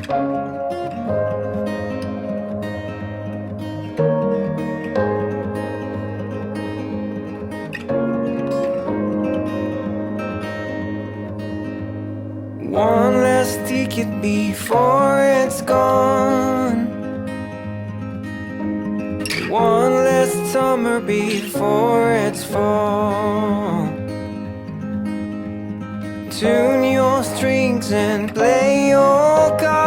One last ticket before it's gone. One last summer before it's fall. Tune your strings and play your cards.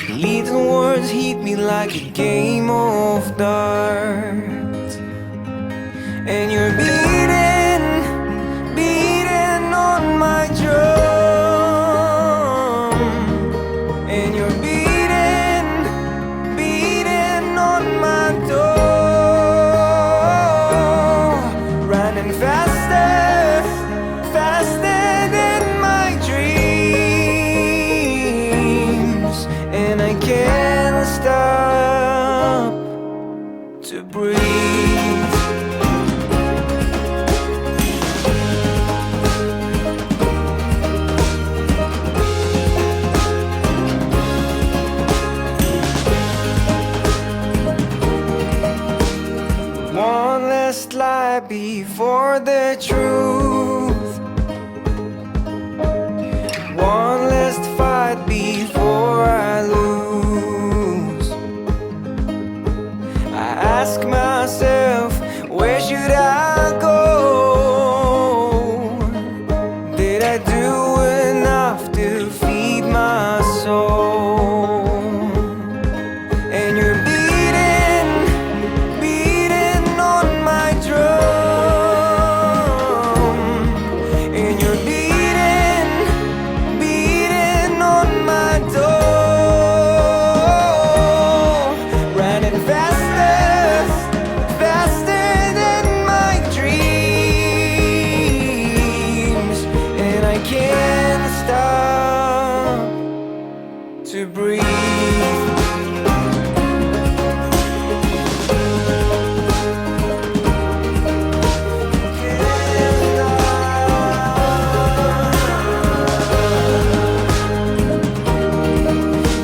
Little words hit me like a game of darts. And you're beating on my drum. And you're beating on my door. Running faster than my dreams. And I can't stop to breathe. One last lie before the truth. One last fight before I lose. I ask myself, where should I go? Did I do enough to feed my soul? And you're beating on my drum. And you're beating on my door. Running faster than my dreams. And I can't stop to breathe.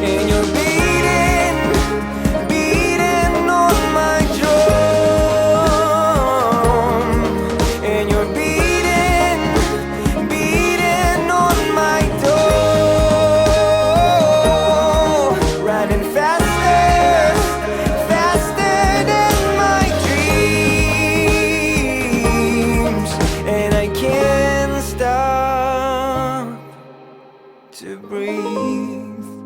And you're beating on my drum. And you're beating on my door. Running faster than my dreams. And I can't stop to breathe.